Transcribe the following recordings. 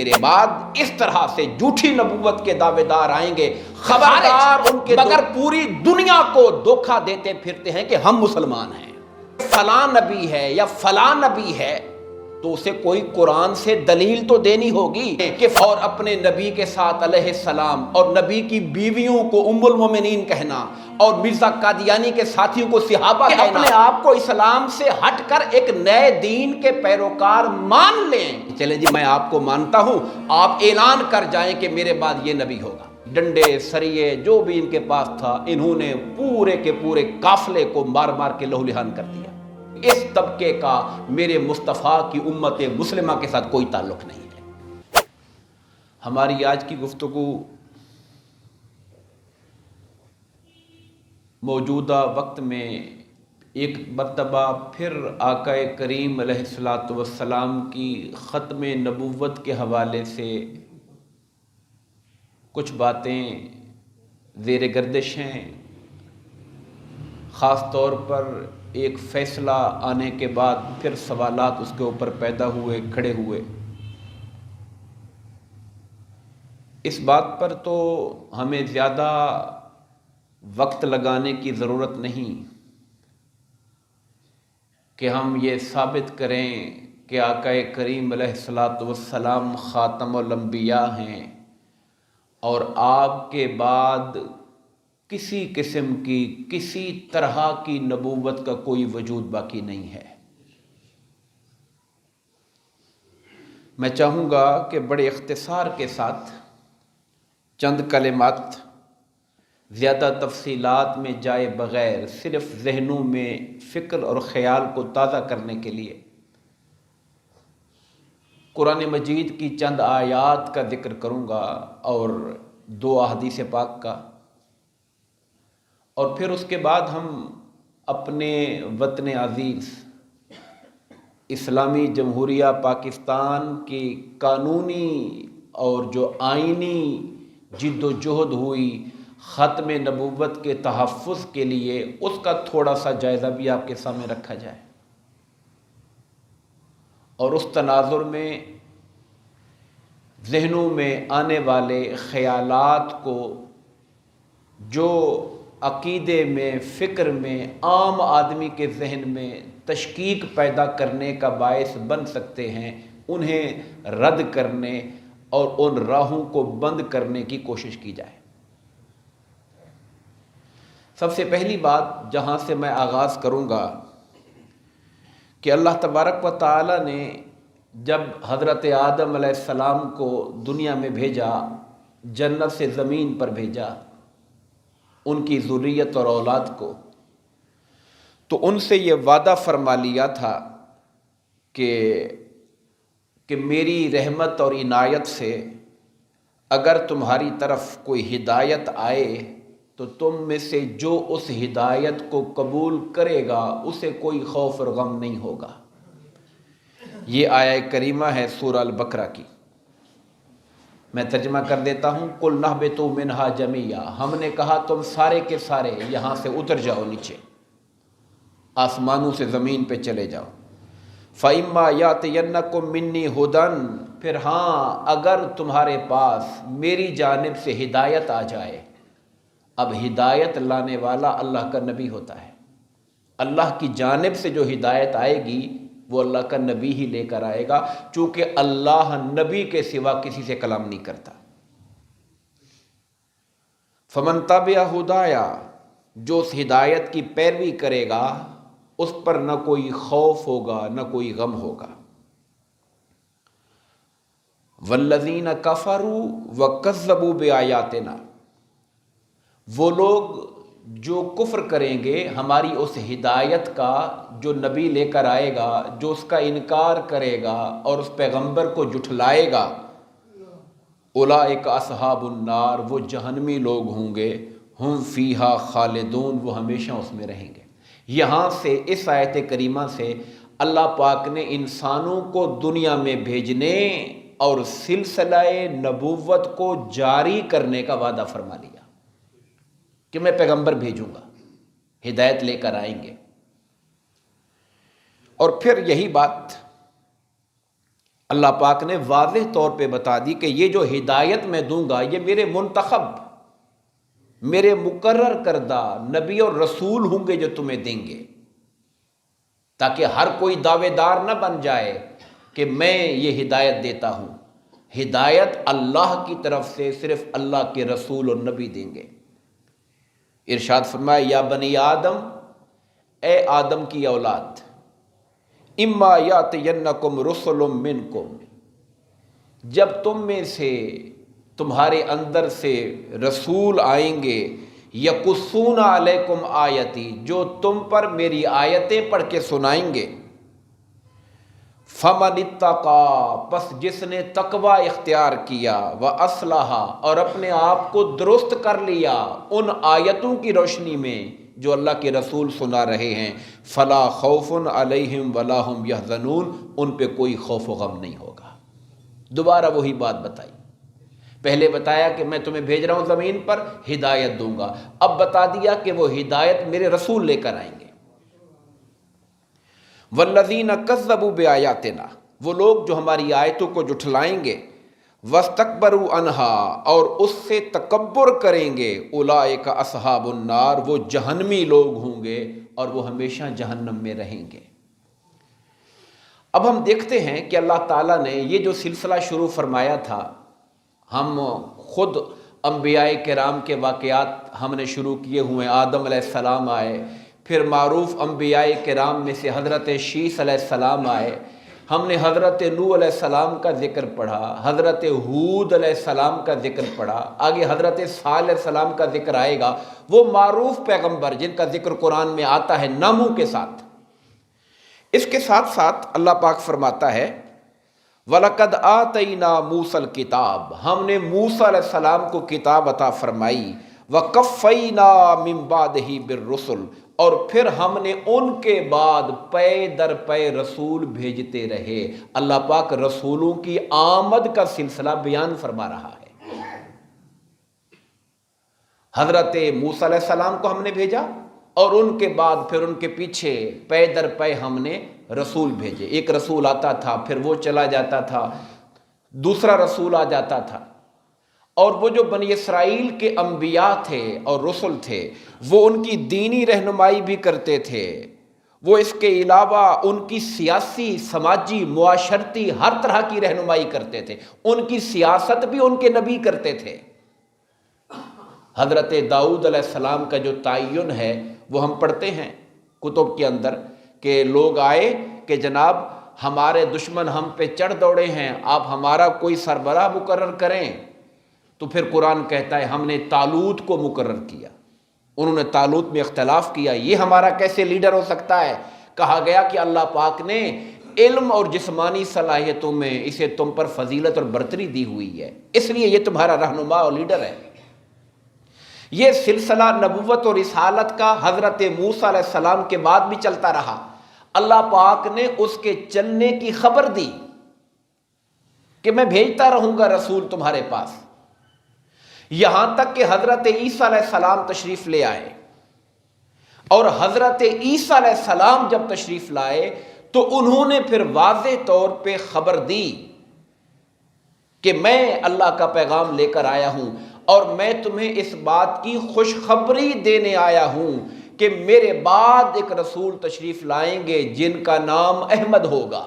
میرے بعد اس طرح سے جھوٹی نبوت کے دعوے دار آئیں گے، خبردار ان کے مگر پوری دنیا کو دھوکہ دیتے پھرتے ہیں کہ ہم مسلمان ہیں، فلاں نبی ہے یا فلاں نبی ہے، تو اسے کوئی قرآن سے دلیل تو دینی ہوگی کہ اور اپنے نبی کے ساتھ علیہ السلام اور نبی کی بیویوں کو ام المومنین کہنا اور مرزا قادیانی کے ساتھیوں کو صحابہ کہنا، اپنے آپ کو اسلام سے ہٹ کر ایک نئے دین کے پیروکار مان لیں۔ چلیں جی، میں آپ کو مانتا ہوں، آپ اعلان کر جائیں کہ میرے بعد یہ نبی ہوگا۔ ڈنڈے سریے جو بھی ان کے پاس تھا، انہوں نے پورے کے پورے قافلے کو مار مار کے لہو لہان کر دیا۔ اس طبقے کا میرے مصطفیٰ کی امت مسلمہ کے ساتھ کوئی تعلق نہیں ہے۔ ہماری آج کی گفتگو موجودہ وقت میں ایک مرتبہ پھر آقا کریم علیہ الصلاۃ والسلام کی ختم نبوت کے حوالے سے کچھ باتیں زیر گردش ہیں، خاص طور پر ایک فیصلہ آنے کے بعد پھر سوالات اس کے اوپر پیدا ہوئے، کھڑے ہوئے۔ اس بات پر تو ہمیں زیادہ وقت لگانے کی ضرورت نہیں کہ ہم یہ ثابت کریں کہ آقا کریم علیہ الصلاۃ والسلام خاتم الانبیاء ہیں اور آپ کے بعد کسی قسم کی کسی طرح کی نبوت کا کوئی وجود باقی نہیں ہے۔ میں چاہوں گا کہ بڑے اختصار کے ساتھ چند کلمات، زیادہ تفصیلات میں جائے بغیر، صرف ذہنوں میں فکر اور خیال کو تازہ کرنے کے لیے قرآن مجید کی چند آیات کا ذکر کروں گا اور 2 احادیث پاک کا، اور پھر اس کے بعد ہم اپنے وطن عزیز اسلامی جمہوریہ پاکستان کی قانونی اور جو آئینی جد و جہد ہوئی ختم نبوت کے تحفظ کے لیے، اس کا تھوڑا سا جائزہ بھی آپ کے سامنے رکھا جائے، اور اس تناظر میں ذہنوں میں آنے والے خیالات کو جو عقیدے میں، فکر میں، عام آدمی کے ذہن میں تشکیک پیدا کرنے کا باعث بن سکتے ہیں، انہیں رد کرنے اور ان راہوں کو بند کرنے کی کوشش کی جائے۔ سب سے پہلی بات جہاں سے میں آغاز کروں گا کہ اللہ تبارک و تعالی نے جب حضرت آدم علیہ السلام کو دنیا میں بھیجا، جنت سے زمین پر بھیجا، ان کی ذریت اور اولاد کو، تو ان سے یہ وعدہ فرما لیا تھا کہ میری رحمت اور عنایت سے اگر تمہاری طرف کوئی ہدایت آئے تو تم میں سے جو اس ہدایت کو قبول کرے گا اسے کوئی خوف اور غم نہیں ہوگا۔ یہ آیہ کریمہ ہے سورہ البقرہ کی۔ میں ترجمہ کر دیتا ہوں، قُلْ نَهْبِطُوا مِنْهَا جَمِيعًا، ہم نے کہا تم سارے کے سارے یہاں سے اتر جاؤ، نیچے آسمانوں سے زمین پہ چلے جاؤ۔ فَإِمَّا يَأْتِيَنَّكُم مِّنِّي هُدًى، پھر ہاں اگر تمہارے پاس میری جانب سے ہدایت آ جائے۔ اب ہدایت لانے والا اللہ کا نبی ہوتا ہے، اللہ کی جانب سے جو ہدایت آئے گی وہ اللہ کا نبی ہی لے کر آئے گا، چونکہ اللہ نبی کے سوا کسی سے کلام نہیں کرتا۔ فَمَن تَبِعَ هُدَايَا، جو اس ہدایت کی پیروی کرے گا اس پر نہ کوئی خوف ہوگا نہ کوئی غم ہوگا۔ وَالَّذِينَ كَفَرُوا وَكَذَّبُوا بِآيَاتِنَا، وہ لوگ جو کفر کریں گے ہماری اس ہدایت کا جو نبی لے کر آئے گا، جو اس کا انکار کرے گا اور اس پیغمبر کو جھٹلائے گا، اولئک اصحاب النار، وہ جہنمی لوگ ہوں گے، ہم فیہا خالدون، وہ ہمیشہ اس میں رہیں گے۔ یہاں سے اس آیت کریمہ سے اللہ پاک نے انسانوں کو دنیا میں بھیجنے اور سلسلہ نبوت کو جاری کرنے کا وعدہ فرما لیا کہ میں پیغمبر بھیجوں گا، ہدایت لے کر آئیں گے۔ اور پھر یہی بات اللہ پاک نے واضح طور پہ بتا دی کہ یہ جو ہدایت میں دوں گا یہ میرے منتخب، میرے مقرر کردہ نبی اور رسول ہوں گے جو تمہیں دیں گے، تاکہ ہر کوئی دعوے دار نہ بن جائے کہ میں یہ ہدایت دیتا ہوں۔ ہدایت اللہ کی طرف سے صرف اللہ کے رسول اور نبی دیں گے۔ ارشاد فرمایا یا بنی آدم، اے آدم کی اولاد، اما یاتینکم رسل منکم، جب تم میں سے، تمہارے اندر سے رسول آئیں گے، یقصون علیکم آیتی، جو تم پر میری آیتیں پڑھ کے سنائیں گے، فمن اتقا، پس جس نے تقوی اختیار کیا، واصلح، اور اپنے آپ کو درست کر لیا ان آیتوں کی روشنی میں جو اللہ کے رسول سنا رہے ہیں، فلا خوف علیہم ولا هم یحزنون، ان پہ کوئی خوف و غم نہیں ہوگا۔ دوبارہ وہی بات بتائی، پہلے بتایا کہ میں تمہیں بھیج رہا ہوں زمین پر، ہدایت دوں گا، اب بتا دیا کہ وہ ہدایت میرے رسول لے کر آئیں گے۔ والذین کذبوا بآیاتنا، وہ لوگ جو ہماری آیتوں کو جھٹلائیں گے، واستکبروا عنہا، اور اس سے تکبر کریں گے، اولئک اصحاب النار، وہ جہنمی لوگ ہوں گے اور وہ ہمیشہ جہنم میں رہیں گے۔ اب ہم دیکھتے ہیں کہ اللہ تعالیٰ نے یہ جو سلسلہ شروع فرمایا تھا، ہم خود انبیاء کرام کے واقعات ہم نے شروع کیے ہوئے، آدم علیہ السلام آئے، پھر معروف انبیاء کرام میں سے حضرت شیث علیہ السلام آئے، ہم نے حضرت نوح علیہ السلام کا ذکر پڑھا، حضرت ہود علیہ السلام کا ذکر پڑھا، آگے حضرت صالح علیہ السلام کا ذکر آئے گا، وہ معروف پیغمبر جن کا ذکر قرآن میں آتا ہے ناموں کے ساتھ۔ اس کے ساتھ ساتھ اللہ پاک فرماتا ہے وَلَقَدْ آتَيْنَا مُوسَى الْكِتَابَ، ہم نے موسیٰ علیہ السلام کو کتاب عطا فرمائی، وَقَفَّيْنَا مِن بَعْدِهِ بِالرُّسُلِ، اور پھر ہم نے ان کے بعد پے در پے رسول بھیجتے رہے۔ اللہ پاک رسولوں کی آمد کا سلسلہ بیان فرما رہا ہے۔ حضرت موسیٰ علیہ السلام کو ہم نے بھیجا، اور ان کے بعد پھر ان کے پیچھے پے در پے ہم نے رسول بھیجے۔ ایک رسول آتا تھا، پھر وہ چلا جاتا تھا، دوسرا رسول آ جاتا تھا، اور وہ جو بنی اسرائیل کے انبیاء تھے اور رسل تھے، وہ ان کی دینی رہنمائی بھی کرتے تھے، وہ اس کے علاوہ ان کی سیاسی، سماجی، معاشرتی ہر طرح کی رہنمائی کرتے تھے، ان کی سیاست بھی ان کے نبی کرتے تھے۔ حضرت داؤد علیہ السلام کا جو تعین ہے وہ ہم پڑھتے ہیں کتب کے اندر کہ لوگ آئے کہ جناب ہمارے دشمن ہم پہ چڑھ دوڑے ہیں، آپ ہمارا کوئی سربراہ مقرر کریں، تو پھر قرآن کہتا ہے ہم نے طالوت کو مقرر کیا۔ انہوں نے طالوت میں اختلاف کیا، یہ ہمارا کیسے لیڈر ہو سکتا ہے؟ کہا گیا کہ اللہ پاک نے علم اور جسمانی صلاحیتوں میں اسے تم پر فضیلت اور برتری دی ہوئی ہے، اس لیے یہ تمہارا رہنما اور لیڈر ہے۔ یہ سلسلہ نبوت اور رسالت کا حضرت موسیٰ علیہ السلام کے بعد بھی چلتا رہا۔ اللہ پاک نے اس کے چلنے کی خبر دی کہ میں بھیجتا رہوں گا رسول تمہارے پاس، یہاں تک کہ حضرت عیسیٰ علیہ السلام تشریف لے آئے، اور حضرت عیسیٰ علیہ السلام جب تشریف لائے تو انہوں نے پھر واضح طور پہ خبر دی کہ میں اللہ کا پیغام لے کر آیا ہوں، اور میں تمہیں اس بات کی خوشخبری دینے آیا ہوں کہ میرے بعد ایک رسول تشریف لائیں گے جن کا نام احمد ہوگا۔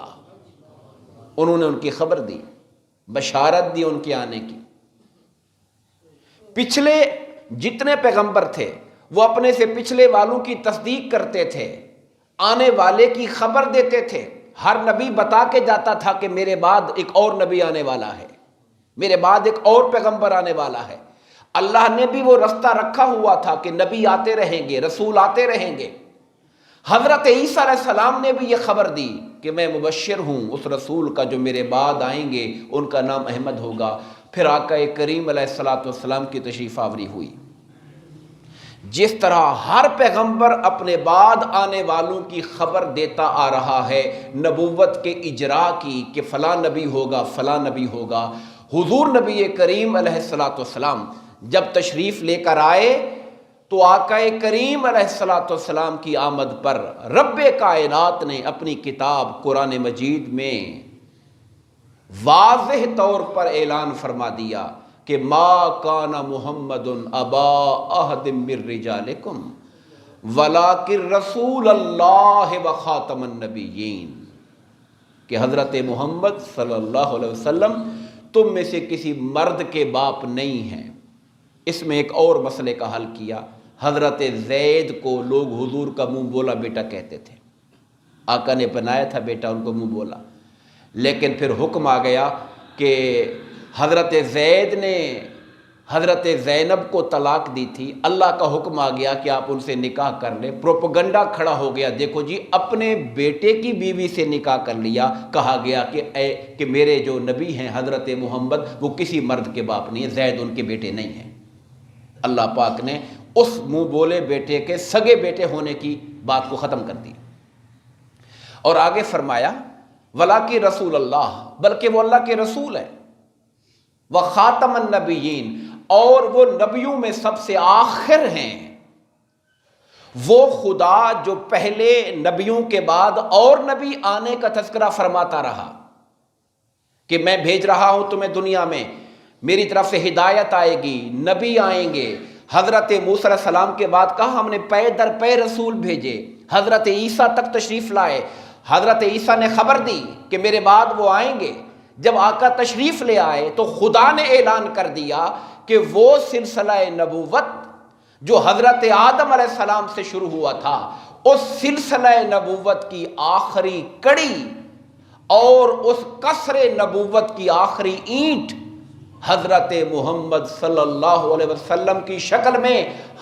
انہوں نے ان کی خبر دی، بشارت دی ان کے آنے کی۔ پچھلے جتنے پیغمبر تھے وہ اپنے سے پچھلے والوں کی تصدیق کرتے تھے، آنے والے کی خبر دیتے تھے، ہر نبی بتا کے جاتا تھا کہ میرے بعد ایک اور نبی آنے والا ہے، میرے بعد ایک اور پیغمبر آنے والا ہے۔ اللہ نے بھی وہ رستہ رکھا ہوا تھا کہ نبی آتے رہیں گے، رسول آتے رہیں گے۔ حضرت عیسیٰ علیہ السلام نے بھی یہ خبر دی کہ میں مبشر ہوں اس رسول کا جو میرے بعد آئیں گے، ان کا نام احمد ہوگا۔ پھر آقا کریم علیہ السلام کی تشریف آوری ہوئی۔ جس طرح ہر پیغمبر اپنے بعد آنے والوں کی خبر دیتا آ رہا ہے نبوت کے اجرا کی کہ فلاں نبی ہوگا، فلاں نبی ہوگا، حضور نبی کریم علیہ السلام جب تشریف لے کر آئے تو آقا کریم علیہ السلام کی آمد پر رب کائنات نے اپنی کتاب قرآن مجید میں واضح طور پر اعلان فرما دیا کہ ما کان محمد ابا احد من رجالکم ولکن رسول اللہ و خاتم النبیین، کہ حضرت محمد صلی اللہ علیہ وسلم تم میں سے کسی مرد کے باپ نہیں ہیں۔ اس میں ایک اور مسئلے کا حل کیا۔ حضرت زید کو لوگ حضور کا منہ بولا بیٹا کہتے تھے، آقا نے بنایا تھا بیٹا، ان کو منہ بولا، لیکن پھر حکم آ گیا کہ حضرت زید نے حضرت زینب کو طلاق دی تھی، اللہ کا حکم آ گیا کہ آپ ان سے نکاح کر لیں۔ پروپیگنڈا کھڑا ہو گیا، دیکھو جی اپنے بیٹے کی بیوی سے نکاح کر لیا، کہا گیا کہ میرے جو نبی ہیں حضرت محمد وہ کسی مرد کے باپ نہیں ہیں، زید ان کے بیٹے نہیں ہیں۔ اللہ پاک نے اس منہ بولے بیٹے کے سگے بیٹے ہونے کی بات کو ختم کر دی، اور آگے فرمایا ولاکن رسول اللہ، بلکہ وہ اللہ کے رسول ہے، وخاتم النبیین، اور وہ نبیوں میں سب سے آخر ہیں۔ وہ خدا جو پہلے نبیوں کے بعد اور نبی آنے کا تذکرہ فرماتا رہا کہ میں بھیج رہا ہوں تمہیں دنیا میں، میری طرف سے ہدایت آئے گی، نبی آئیں گے۔ حضرت موسیٰ علیہ السلام کے بعد کہا ہم نے پے در پے رسول بھیجے، حضرت عیسیٰ تک تشریف لائے، حضرت عیسیٰ نے خبر دی کہ میرے بعد وہ آئیں گے۔ جب آقا تشریف لے آئے تو خدا نے اعلان کر دیا کہ وہ سلسلہ نبوت جو حضرت آدم علیہ السلام سے شروع ہوا تھا، اس سلسلہ نبوت کی آخری کڑی اور اس قصر نبوت کی آخری اینٹ حضرت محمد صلی اللہ علیہ وسلم کی شکل میں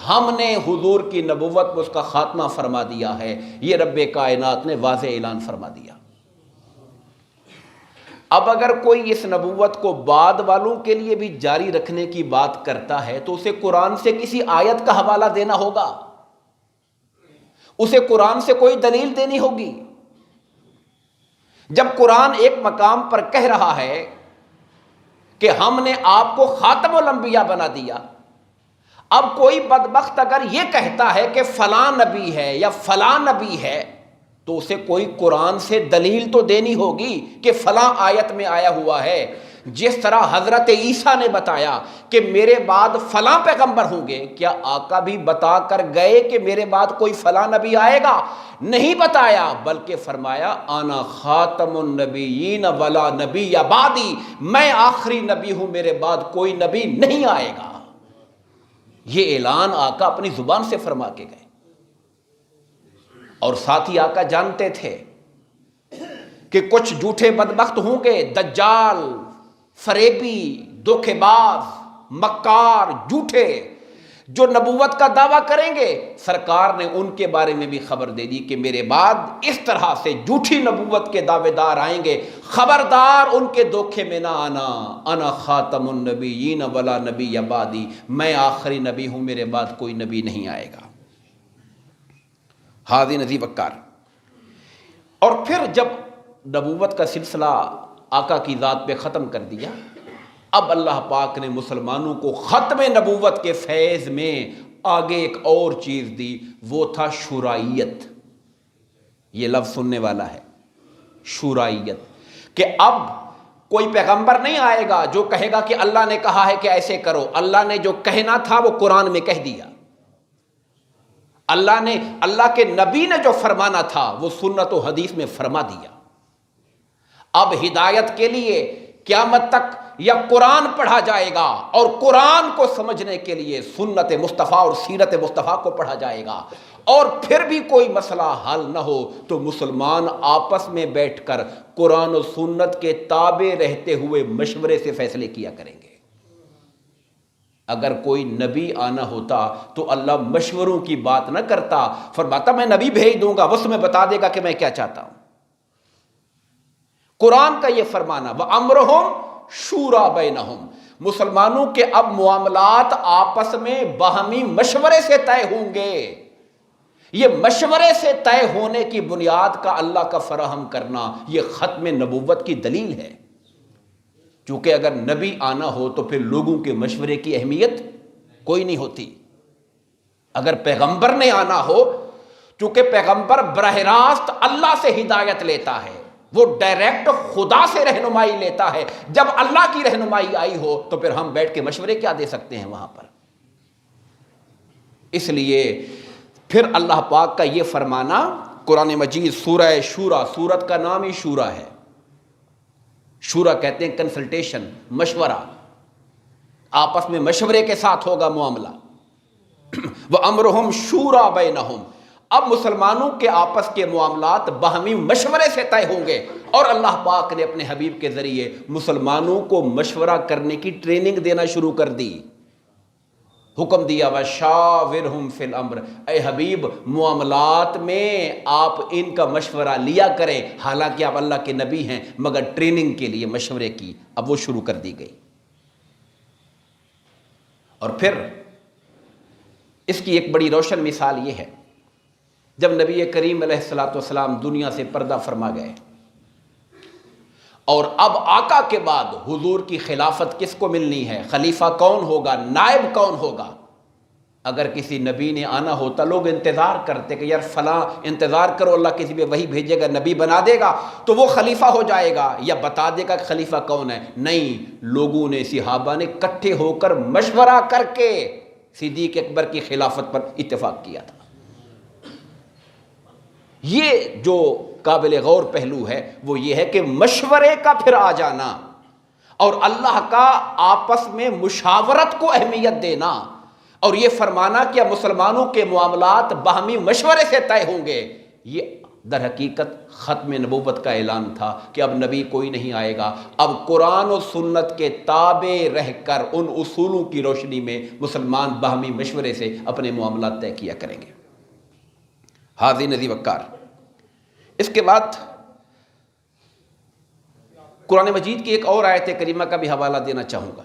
ہم نے حضور کی نبوت میں اس کا خاتمہ فرما دیا ہے۔ یہ رب کائنات نے واضح اعلان فرما دیا۔ اب اگر کوئی اس نبوت کو بعد والوں کے لیے بھی جاری رکھنے کی بات کرتا ہے تو اسے قرآن سے کسی آیت کا حوالہ دینا ہوگا، اسے قرآن سے کوئی دلیل دینی ہوگی۔ جب قرآن ایک مقام پر کہہ رہا ہے کہ ہم نے آپ کو خاتم الانبیاء بنا دیا، اب کوئی بدبخت اگر یہ کہتا ہے کہ فلاں نبی ہے یا فلاں نبی ہے تو اسے کوئی قرآن سے دلیل تو دینی ہوگی کہ فلاں آیت میں آیا ہوا ہے۔ جس طرح حضرت عیسیٰ نے بتایا کہ میرے بعد فلاں پیغمبر ہوں گے، کیا آقا بھی بتا کر گئے کہ میرے بعد کوئی فلاں نبی آئے گا؟ نہیں بتایا، بلکہ فرمایا انا خاتم النبیین ولا نبی بعدی، میں آخری نبی ہوں، میرے بعد کوئی نبی نہیں آئے گا۔ یہ اعلان آقا اپنی زبان سے فرما کے گئے، اور ساتھ ہی آقا جانتے تھے کہ کچھ جھوٹے بدبخت ہوں گے، دجال، فریبی، دھوکے باز، مکار، جھوٹے، جو نبوت کا دعویٰ کریں گے۔ سرکار نے ان کے بارے میں بھی خبر دے دی کہ میرے بعد اس طرح سے جھوٹی نبوت کے دعوے دار آئیں گے، خبردار ان کے دھوکے میں نہ آنا۔ انا خاتم النبیین ولا نبی بعدی، میں آخری نبی ہوں، میرے بعد کوئی نبی نہیں آئے گا۔ حاضر نذیر وقار۔ اور پھر جب نبوت کا سلسلہ آقا کی ذات پہ ختم کر دیا، اب اللہ پاک نے مسلمانوں کو ختم نبوت کے فیض میں آگے ایک اور چیز دی، وہ تھا شورائیت۔ یہ لفظ سننے والا ہے، شورائیت، کہ اب کوئی پیغمبر نہیں آئے گا جو کہے گا کہ اللہ نے کہا ہے کہ ایسے کرو، اللہ نے جو کہنا تھا وہ قرآن میں کہہ دیا، اللہ کے نبی نے جو فرمانا تھا وہ سنت و حدیث میں فرما دیا۔ اب ہدایت کے لیے قیامت تک یا قرآن پڑھا جائے گا، اور قرآن کو سمجھنے کے لیے سنت مصطفیٰ اور سیرت مصطفیٰ کو پڑھا جائے گا، اور پھر بھی کوئی مسئلہ حل نہ ہو تو مسلمان آپس میں بیٹھ کر قرآن و سنت کے تابع رہتے ہوئے مشورے سے فیصلے کیا کریں گے۔ اگر کوئی نبی آنا ہوتا تو اللہ مشوروں کی بات نہ کرتا، فرماتا میں نبی بھیج دوں گا، بس میں بتا دے گا کہ میں کیا چاہتا ہوں۔ قرآن کا یہ فرمانا وَأَمْرُهُمْ شُورَىٰ بَيْنَهُمْ، مسلمانوں کے اب معاملات آپس میں باہمی مشورے سے طے ہوں گے۔ یہ مشورے سے طے ہونے کی بنیاد کا اللہ کا فراہم کرنا یہ ختم نبوت کی دلیل ہے۔ چونکہ اگر نبی آنا ہو تو پھر لوگوں کے مشورے کی اہمیت کوئی نہیں ہوتی۔ اگر پیغمبر نے آنا ہو، چونکہ پیغمبر براہ راست اللہ سے ہدایت لیتا ہے، وہ ڈائریکٹ خدا سے رہنمائی لیتا ہے. جب اللہ کی رہنمائی آئی ہو تو پھر ہم بیٹھ کے مشورے کیا دے سکتے ہیں وہاں پر. اس لیے پھر اللہ پاک کا یہ فرمانا قرآن مجید سورہ شورا، سورت کا نام ہی شورا ہے. شورا کہتے ہیں کنسلٹیشن، مشورہ، آپس میں مشورے کے ساتھ ہوگا معاملہ. وَأَمْرُهُمْ شُورَى بَيْنَهُمْ. اب مسلمانوں کے آپس کے معاملات باہمی مشورے سے طے ہوں گے. اور اللہ پاک نے اپنے حبیب کے ذریعے مسلمانوں کو مشورہ کرنے کی ٹریننگ دینا شروع کر دی. حکم دیا وَشَاوِرْهُمْ فِي الْأَمْرِ، اے حبیب معاملات میں آپ ان کا مشورہ لیا کریں. حالانکہ آپ اللہ کے نبی ہیں مگر ٹریننگ کے لیے مشورے کی اب وہ شروع کر دی گئی. اور پھر اس کی ایک بڑی روشن مثال یہ ہے، جب نبی کریم علیہ الصلوۃ والسلام دنیا سے پردہ فرما گئے اور اب آقا کے بعد حضور کی خلافت کس کو ملنی ہے، خلیفہ کون ہوگا، نائب کون ہوگا. اگر کسی نبی نے آنا ہوتا لوگ انتظار کرتے کہ یار فلاں انتظار کرو، اللہ کسی پہ وہی بھیجے گا، نبی بنا دے گا تو وہ خلیفہ ہو جائے گا یا بتا دے گا کہ خلیفہ کون ہے. نہیں، لوگوں نے، صحابہ نے اکٹھے ہو کر مشورہ کر کے صدیق اکبر کی خلافت پر اتفاق کیا تھا. یہ جو قابل غور پہلو ہے وہ یہ ہے کہ مشورے کا پھر آ جانا اور اللہ کا آپس میں مشاورت کو اہمیت دینا اور یہ فرمانا کہ اب مسلمانوں کے معاملات باہمی مشورے سے طے ہوں گے. یہ در حقیقت ختم نبوت کا اعلان تھا کہ اب نبی کوئی نہیں آئے گا. اب قرآن و سنت کے تابع رہ کر ان اصولوں کی روشنی میں مسلمان باہمی مشورے سے اپنے معاملات طے کیا کریں گے. حاضرین عزیز وقار، اس کے بعد قرآن مجید کی ایک اور آیت کریمہ کا بھی حوالہ دینا چاہوں گا.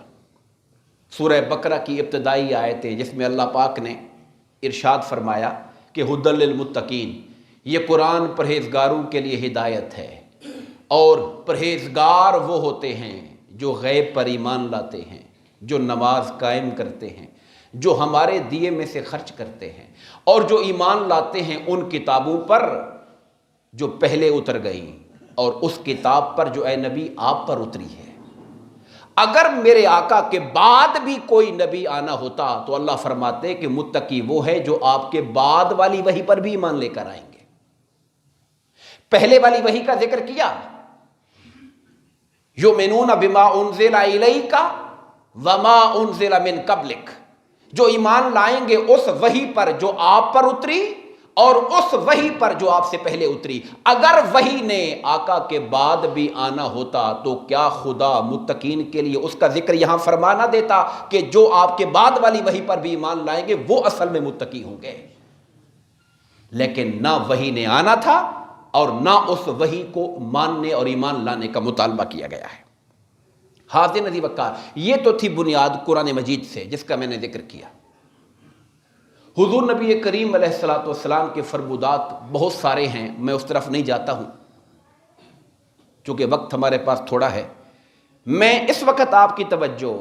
سورہ بقرہ کی ابتدائی آیتیں جس میں اللہ پاک نے ارشاد فرمایا کہ ھدی للمتقین، یہ قرآن پرہیزگاروں کے لیے ہدایت ہے. اور پرہیزگار وہ ہوتے ہیں جو غیب پر ایمان لاتے ہیں، جو نماز قائم کرتے ہیں، جو ہمارے دیے میں سے خرچ کرتے ہیں اور جو ایمان لاتے ہیں ان کتابوں پر جو پہلے اتر گئیں اور اس کتاب پر جو اے نبی آپ پر اتری ہے. اگر میرے آقا کے بعد بھی کوئی نبی آنا ہوتا تو اللہ فرماتے کہ متقی وہ ہے جو آپ کے بعد والی وحی پر بھی ایمان لے کر آئیں گے. پہلے والی وحی کا ذکر کیا، یؤمنون بما انزل الیک وما انزل من قبلک، جو ایمان لائیں گے اس وحی پر جو آپ پر اتری اور اس وحی پر جو آپ سے پہلے اتری. اگر وحی نے آقا کے بعد بھی آنا ہوتا تو کیا خدا متقین کے لیے اس کا ذکر یہاں فرما نہ دیتا کہ جو آپ کے بعد والی وحی پر بھی ایمان لائیں گے وہ اصل میں متقی ہوں گے. لیکن نہ وحی نے آنا تھا اور نہ اس وحی کو ماننے اور ایمان لانے کا مطالبہ کیا گیا ہے. حاضرین عزیز وقار، یہ تو تھی بنیاد قرآن مجید سے جس کا میں نے ذکر کیا. حضور نبی کریم علیہ الصلوۃ والسلام کے فرمودات بہت سارے ہیں، میں اس طرف نہیں جاتا ہوں چونکہ وقت ہمارے پاس تھوڑا ہے. میں اس وقت آپ کی توجہ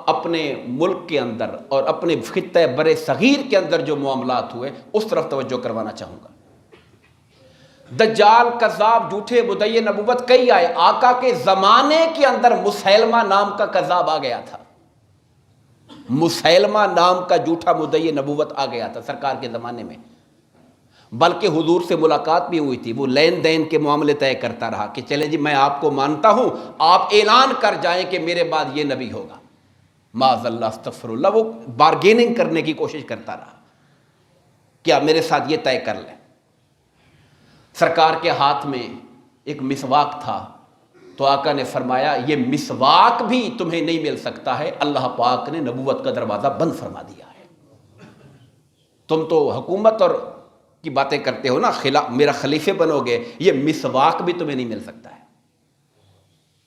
اپنے ملک کے اندر اور اپنے خطہ بر صغیر کے اندر جو معاملات ہوئے اس طرف توجہ کروانا چاہوں گا. دجال، کذاب، جھوٹے مدعی نبوت کئی آئے. آقا کے زمانے کے اندر مسیلمہ نام کا کذاب آ گیا تھا، مسیلمہ نام کا جھوٹا مدعی نبوت آ گیا تھا سرکار کے زمانے میں. بلکہ حضور سے ملاقات بھی ہوئی تھی، وہ لین دین کے معاملے طے کرتا رہا کہ چلے جی میں آپ کو مانتا ہوں، آپ اعلان کر جائیں کہ میرے بعد یہ نبی ہوگا. معاذ اللہ، استغفر اللہ، وہ بارگیننگ کرنے کی کوشش کرتا رہا کہ آپ میرے ساتھ یہ طے کر لیں. سرکار کے ہاتھ میں ایک مسواک تھا تو آقا نے فرمایا یہ مسواک بھی تمہیں نہیں مل سکتا ہے، اللہ پاک نے نبوت کا دروازہ بند فرما دیا ہے. تم تو حکومت اور کی باتیں کرتے ہو نا، میرا خلیفے بنو گے، یہ مسواک بھی تمہیں نہیں مل سکتا ہے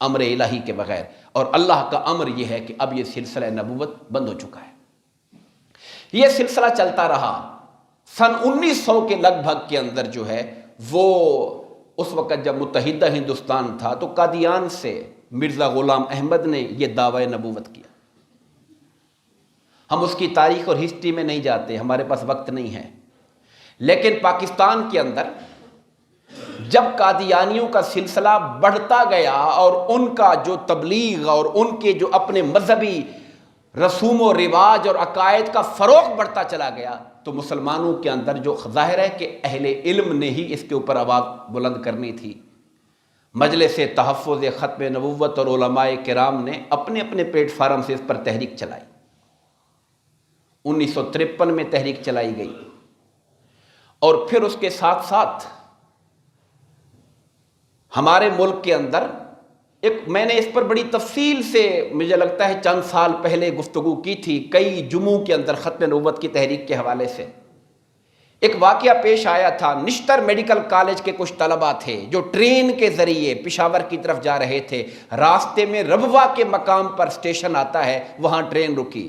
امر الہی کے بغیر. اور اللہ کا امر یہ ہے کہ اب یہ سلسلہ نبوت بند ہو چکا ہے. یہ سلسلہ چلتا رہا. سن 1900 کے لگ بھگ کے اندر جو ہے وہ اس وقت جب متحدہ ہندوستان تھا تو قادیان سے مرزا غلام احمد نے یہ دعوی نبوت کیا. ہم اس کی تاریخ اور ہسٹری میں نہیں جاتے، ہمارے پاس وقت نہیں ہے. لیکن پاکستان کے اندر جب قادیانیوں کا سلسلہ بڑھتا گیا اور ان کا جو تبلیغ اور ان کے جو اپنے مذہبی رسوم و رواج اور عقائد کا فروغ بڑھتا چلا گیا تو مسلمانوں کے اندر جو ظاہر ہے کہ اہل علم نے ہی اس کے اوپر آواز بلند کرنی تھی، مجلس تحفظ ختم نبوت اور علماء کرام نے اپنے اپنے پلیٹ فارم سے اس پر تحریک چلائی۔ 1953 میں تحریک چلائی گئی، اور پھر اس کے ساتھ ساتھ ہمارے ملک کے اندر میں نے اس پر بڑی تفصیل سے مجھے لگتا ہے چند سال پہلے گفتگو کی تھی، کئی جمعوں کے اندر ختم نبوت کی تحریک کے حوالے سے۔ ایک واقعہ پیش آیا تھا، نشتر میڈیکل کالج کے کچھ طلباء تھے جو ٹرین کے ذریعے پشاور کی طرف جا رہے تھے، راستے میں ربوہ کے مقام پر اسٹیشن آتا ہے، وہاں ٹرین رکی۔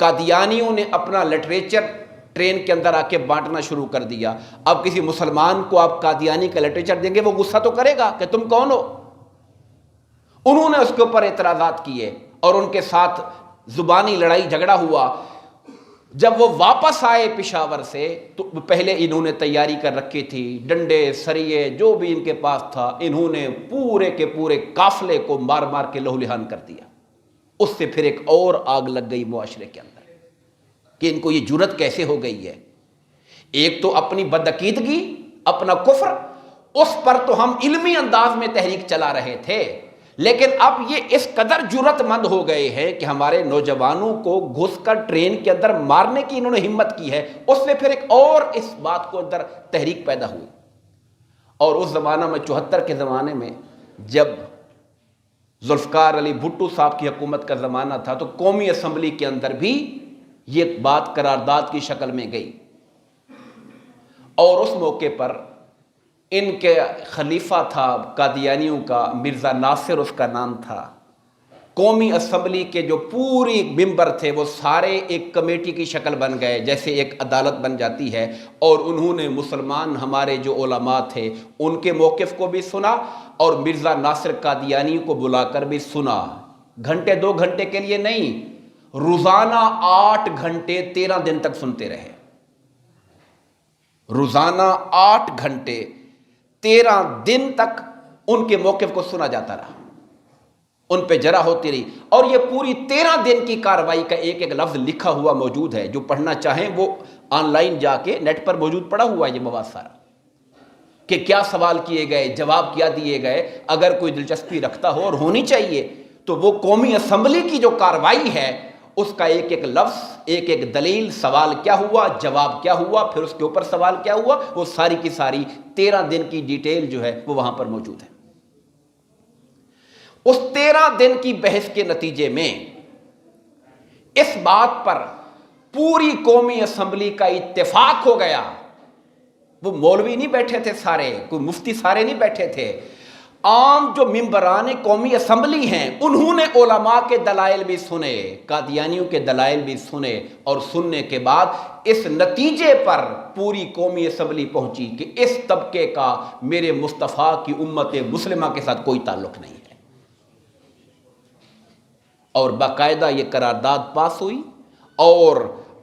قادیانیوں نے اپنا لٹریچر ٹرین کے اندر آ کے بانٹنا شروع کر دیا۔ اب کسی مسلمان کو آپ قادیانی کا لٹریچر دیں گے وہ غصہ تو کرے گا کہ تم کون ہو۔ انہوں نے اس کے اوپر اعتراضات کیے اور ان کے ساتھ زبانی لڑائی جھگڑا ہوا۔ جب وہ واپس آئے پشاور سے تو پہلے انہوں نے تیاری کر رکھی تھی، ڈنڈے سریے جو بھی ان کے پاس تھا، انہوں نے پورے کے پورے قافلے کو مار مار کے لہو لہان کر دیا۔ اس سے پھر ایک اور آگ لگ گئی معاشرے کے اندر کہ ان کو یہ جرت کیسے ہو گئی ہے۔ ایک تو اپنی بدعقیدگی، اپنا کفر، اس پر تو ہم علمی انداز میں تحریک چلا رہے تھے، لیکن اب یہ اس قدر جرت مند ہو گئے ہیں کہ ہمارے نوجوانوں کو گھس کر ٹرین کے اندر مارنے کی انہوں نے ہمت کی ہے۔ اس سے پھر ایک اور اس بات کو اندر تحریک پیدا ہوئی۔ اور اس زمانہ میں 74 کے زمانے میں جب ذوالفقار علی بھٹو صاحب کی حکومت کا زمانہ تھا تو قومی اسمبلی کے اندر بھی یہ بات قرارداد کی شکل میں گئی، اور اس موقع پر ان کے خلیفہ تھا قادیانیوں کا مرزا ناصر، اس کا نام تھا۔ قومی اسمبلی کے جو پوری ممبر تھے وہ سارے ایک کمیٹی کی شکل بن گئے، جیسے ایک عدالت بن جاتی ہے، اور انہوں نے مسلمان ہمارے جو علماء تھے ان کے موقف کو بھی سنا اور مرزا ناصر قادیانی کو بلا کر بھی سنا۔ گھنٹے 2 گھنٹے کے لیے نہیں، روزانہ 8 گھنٹے 13 دن تک سنتے رہے۔ روزانہ 8 گھنٹے 13 دن تک ان کے موقف کو سنا جاتا رہا، ان پہ جرح ہوتی رہی، اور یہ پوری 13 دن کی کارروائی کا ایک ایک لفظ لکھا ہوا موجود ہے۔ جو پڑھنا چاہیں وہ آن لائن جا کے نیٹ پر موجود پڑا ہوا ہے یہ مواد سارا، کہ کیا سوال کیے گئے، جواب کیا دیے گئے۔ اگر کوئی دلچسپی رکھتا ہو، اور ہونی چاہیے، تو وہ قومی اسمبلی کی جو کارروائی ہے اس کا ایک ایک لفظ، ایک ایک دلیل، سوال کیا ہوا، جواب کیا ہوا، پھر اس کے اوپر سوال کیا ہوا، وہ ساری کی ساری 13 دن کی ڈیٹیل جو ہے وہ وہاں پر موجود ہے۔ اس 13 دن کی بحث کے نتیجے میں اس بات پر پوری قومی اسمبلی کا اتفاق ہو گیا۔ وہ مولوی نہیں بیٹھے تھے سارے، کوئی مفتی سارے نہیں بیٹھے تھے، عام جو ممبران قومی اسمبلی ہیں انہوں نے علماء کے دلائل بھی سنے، قادیانیوں کے دلائل بھی سنے، اور سننے کے بعد اس نتیجے پر پوری قومی اسمبلی پہنچی کہ اس طبقے کا میرے مصطفیٰ کی امت مسلمہ کے ساتھ کوئی تعلق نہیں ہے، اور باقاعدہ یہ قرارداد پاس ہوئی، اور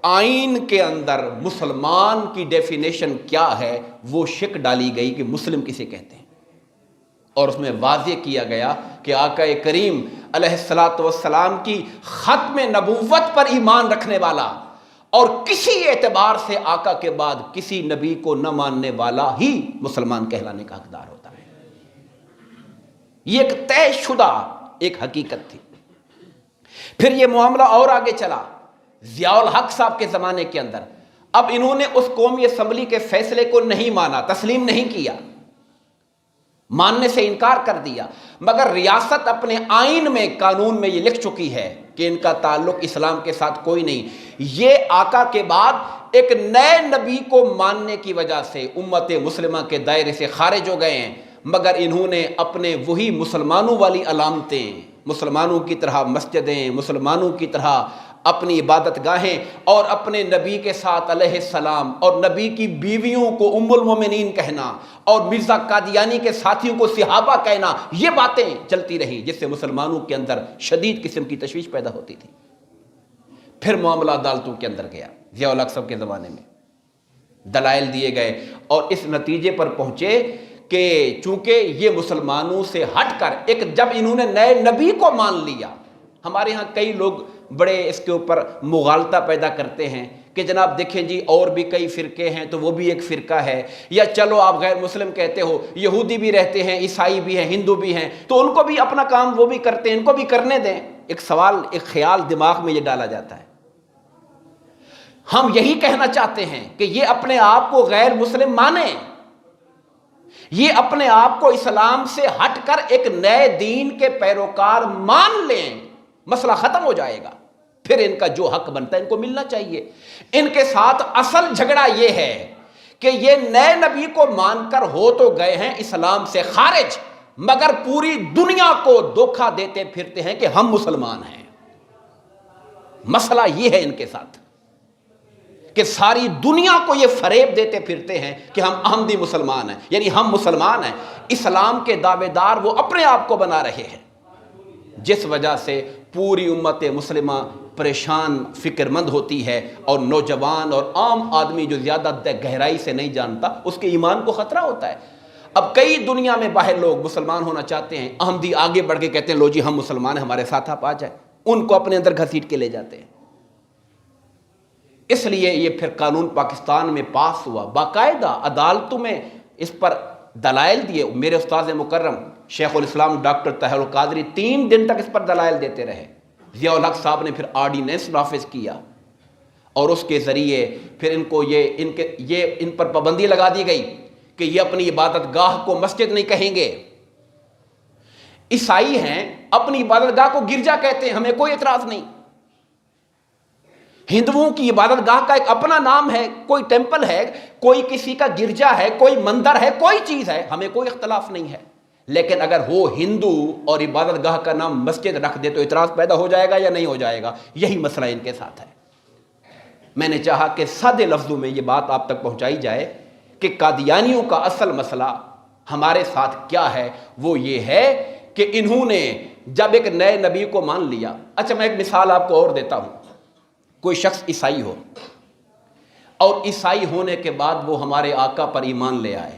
آئین کے اندر مسلمان کی ڈیفینیشن کیا ہے وہ شک ڈالی گئی کہ مسلم کسے کہتے ہیں، اور اس میں واضح کیا گیا کہ آقا کریم علیہ السلام کی ختم نبوت پر ایمان رکھنے والا اور کسی اعتبار سے آقا کے بعد کسی نبی کو نہ ماننے والا ہی مسلمان کہلانے کا حقدار ہوتا ہے۔ یہ ایک طے شدہ ایک حقیقت تھی۔ پھر یہ معاملہ اور آگے چلا ضیاء الحق صاحب کے زمانے کے اندر۔ اب انہوں نے اس قومی اسمبلی کے فیصلے کو نہیں مانا، تسلیم نہیں کیا، ماننے سے انکار کر دیا، مگر ریاست اپنے آئین میں، قانون میں یہ لکھ چکی ہے کہ ان کا تعلق اسلام کے ساتھ کوئی نہیں۔ یہ آقا کے بعد ایک نئے نبی کو ماننے کی وجہ سے امت مسلمہ کے دائرے سے خارج ہو گئے ہیں، مگر انہوں نے اپنے وہی مسلمانوں والی علامتیں، مسلمانوں کی طرح مسجدیں، مسلمانوں کی طرح اپنی عبادت گاہیں، اور اپنے نبی کے ساتھ علیہ السلام اور نبی کی بیویوں کو ام المومنین کہنا اور مرزا قادیانی کے ساتھیوں کو صحابہ کہنا، یہ باتیں چلتی رہی جس سے مسلمانوں کے اندر شدید قسم کی تشویش پیدا ہوتی تھی۔ پھر معاملہ عدالتوں کے اندر گیا ضیاء الحق صاحب کے زمانے میں، دلائل دیے گئے اور اس نتیجے پر پہنچے کہ چونکہ یہ مسلمانوں سے ہٹ کر ایک جب انہوں نے نئے نبی کو مان لیا، ہمارے ہاں کئی لوگ بڑے اس کے اوپر مغالطہ پیدا کرتے ہیں کہ جناب دیکھیں جی اور بھی کئی فرقے ہیں تو وہ بھی ایک فرقہ ہے، یا چلو آپ غیر مسلم کہتے ہو، یہودی بھی رہتے ہیں، عیسائی بھی ہیں، ہندو بھی ہیں، تو ان کو بھی اپنا کام وہ بھی کرتے ہیں، ان کو بھی کرنے دیں۔ ایک سوال، ایک خیال دماغ میں یہ ڈالا جاتا ہے۔ ہم یہی کہنا چاہتے ہیں کہ یہ اپنے آپ کو غیر مسلم مانیں، یہ اپنے آپ کو اسلام سے ہٹ کر ایک نئے دین کے پیروکار مان لیں، مسئلہ ختم ہو جائے گا۔ پھر ان کا جو حق بنتا ہے ان کو ملنا چاہیے۔ ان کے ساتھ اصل جھگڑا یہ ہے کہ یہ نئے نبی کو مان کر ہو تو گئے ہیں اسلام سے خارج، مگر پوری دنیا کو دھوکہ دیتے پھرتے ہیں کہ ہم مسلمان ہیں۔ مسئلہ یہ ہے ان کے ساتھ کہ ساری دنیا کو یہ فریب دیتے پھرتے ہیں کہ ہم احمدی مسلمان ہیں، یعنی ہم مسلمان ہیں۔ اسلام کے دعوے دار وہ اپنے آپ کو بنا رہے ہیں، جس وجہ سے پوری امت مسلمہ پریشان فکر مند ہوتی ہے، اور نوجوان اور عام آدمی جو زیادہ گہرائی سے نہیں جانتا اس کے ایمان کو خطرہ ہوتا ہے۔ اب کئی دنیا میں باہر لوگ مسلمان ہونا چاہتے ہیں، احمدی آگے بڑھ کے کہتے ہیں لو جی ہم مسلمان ہیں، ہمارے ساتھ آپ آ جائیں، ان کو اپنے اندر گھسیٹ کے لے جاتے ہیں۔ اس لیے یہ پھر قانون پاکستان میں پاس ہوا، باقاعدہ عدالتوں میں اس پر دلائل دیے۔ میرے استاد مکرم شیخ الاسلام ڈاکٹر طاہر القادری 3 دن تک اس پر دلائل دیتے رہے۔ ضیاء الحق صاحب نے پھر آرڈیننس نافذ کیا، اور اس کے ذریعے پھر ان کو ان پر پابندی لگا دی گئی کہ یہ اپنی عبادت گاہ کو مسجد نہیں کہیں گے۔ عیسائی ہیں، اپنی عبادت گاہ کو گرجا کہتے ہیں، ہمیں کوئی اعتراض نہیں۔ ہندوؤں کی عبادت گاہ کا ایک اپنا نام ہے، کوئی ٹیمپل ہے، کوئی کسی کا گرجا ہے، کوئی مندر ہے، کوئی چیز ہے، ہمیں کوئی اختلاف نہیں ہے۔ لیکن اگر وہ ہندو اور عبادت گاہ کا نام مسجد رکھ دے تو اعتراض پیدا ہو جائے گا یا نہیں ہو جائے گا؟ یہی مسئلہ ان کے ساتھ ہے۔ میں نے چاہا کہ سادے لفظوں میں یہ بات آپ تک پہنچائی جائے کہ قادیانیوں کا اصل مسئلہ ہمارے ساتھ کیا ہے۔ وہ یہ ہے کہ انہوں نے جب ایک نئے نبی کو مان لیا۔ اچھا میں ایک مثال آپ کو اور دیتا ہوں۔ کوئی شخص عیسائی ہو، اور عیسائی ہونے کے بعد وہ ہمارے آقا پر ایمان لے آئے،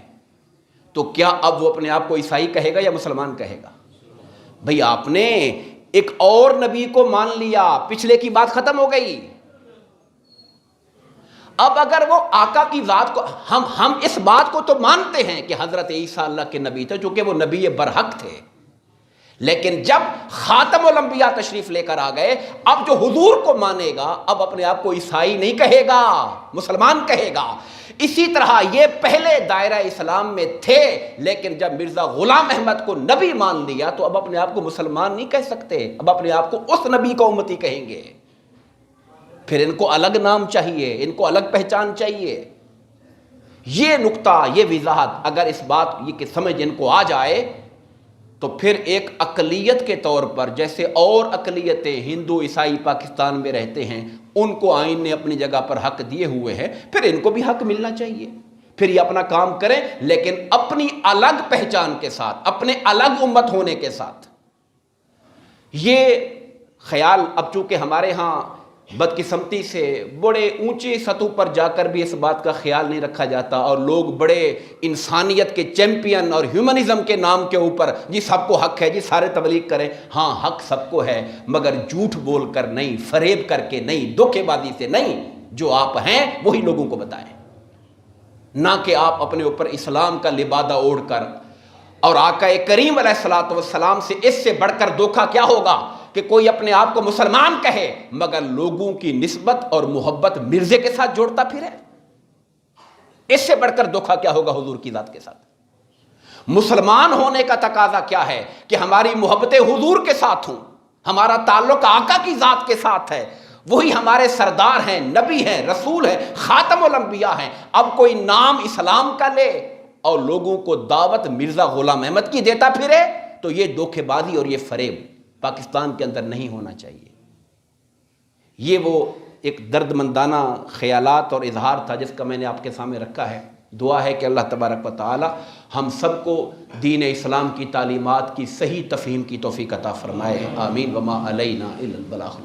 تو کیا اب وہ اپنے آپ کو عیسائی کہے گا یا مسلمان کہے گا؟ بھئی آپ نے ایک اور نبی کو مان لیا، پچھلے کی بات ختم ہو گئی۔ اب اگر وہ آقا کی ذات کو ہم اس بات کو تو مانتے ہیں کہ حضرت عیسیٰ اللہ کے نبی تھے، چونکہ وہ نبی برحق تھے، لیکن جب خاتم الانبیاء تشریف لے کر آ گئے، اب جو حضور کو مانے گا اب اپنے آپ کو عیسائی نہیں کہے گا، مسلمان کہے گا۔ اسی طرح یہ پہلے دائرہ اسلام میں تھے، لیکن جب مرزا غلام احمد کو نبی مان لیا تو اب اپنے آپ کو مسلمان نہیں کہہ سکتے، اب اپنے آپ کو اس نبی کا امتی کہیں گے۔ پھر ان کو الگ نام چاہیے، ان کو الگ پہچان چاہیے۔ یہ نقطہ، یہ وضاحت اگر اس بات کی سمجھ ان کو آ جائے تو پھر ایک اقلیت کے طور پر، جیسے اور اقلیتیں ہندو عیسائی پاکستان میں رہتے ہیں، ان کو آئین نے اپنی جگہ پر حق دیے ہوئے ہیں، پھر ان کو بھی حق ملنا چاہیے۔ پھر یہ اپنا کام کریں، لیکن اپنی الگ پہچان کے ساتھ، اپنے الگ امت ہونے کے ساتھ۔ یہ خیال اب چونکہ ہمارے ہاں بدقسمتی سے بڑے اونچی سطح پر جا کر بھی اس بات کا خیال نہیں رکھا جاتا، اور لوگ بڑے انسانیت کے چیمپئن اور ہیومنزم کے نام کے اوپر جی سب کو حق ہے، جی سارے تبلیغ کریں۔ ہاں حق سب کو ہے، مگر جھوٹ بول کر نہیں، فریب کر کے نہیں، دھوکے بازی سے نہیں۔ جو آپ ہیں وہی لوگوں کو بتائیں، نہ کہ آپ اپنے اوپر اسلام کا لبادہ اوڑھ کر۔ اور آقا کریم علیہ الصلوۃ والسلام سے اس سے بڑھ کر دھوکہ کیا ہوگا کہ کوئی اپنے آپ کو مسلمان کہے مگر لوگوں کی نسبت اور محبت مرزے کے ساتھ جوڑتا پھرے۔ اس سے بڑھ کر دھوکہ کیا ہوگا حضور کی ذات کے ساتھ؟ مسلمان ہونے کا تقاضا کیا ہے کہ ہماری محبت حضور کے ساتھ ہوں، ہمارا تعلق آقا کی ذات کے ساتھ ہے، وہی ہمارے سردار ہیں، نبی ہیں، رسول ہیں، خاتم الانبیاء ہیں۔ اب کوئی نام اسلام کا لے اور لوگوں کو دعوت مرزا غلام احمد کی دیتا پھرے تو یہ دھوکے بازی اور یہ فریب پاکستان کے اندر نہیں ہونا چاہیے۔ یہ وہ ایک درد مندانہ خیالات اور اظہار تھا جس کا میں نے آپ کے سامنے رکھا ہے۔ دعا ہے کہ اللہ تبارک و تعالی ہم سب کو دین اسلام کی تعلیمات کی صحیح تفہیم کی توفیق عطا فرمائے۔ آمین۔ وما علینا الا البلاغ۔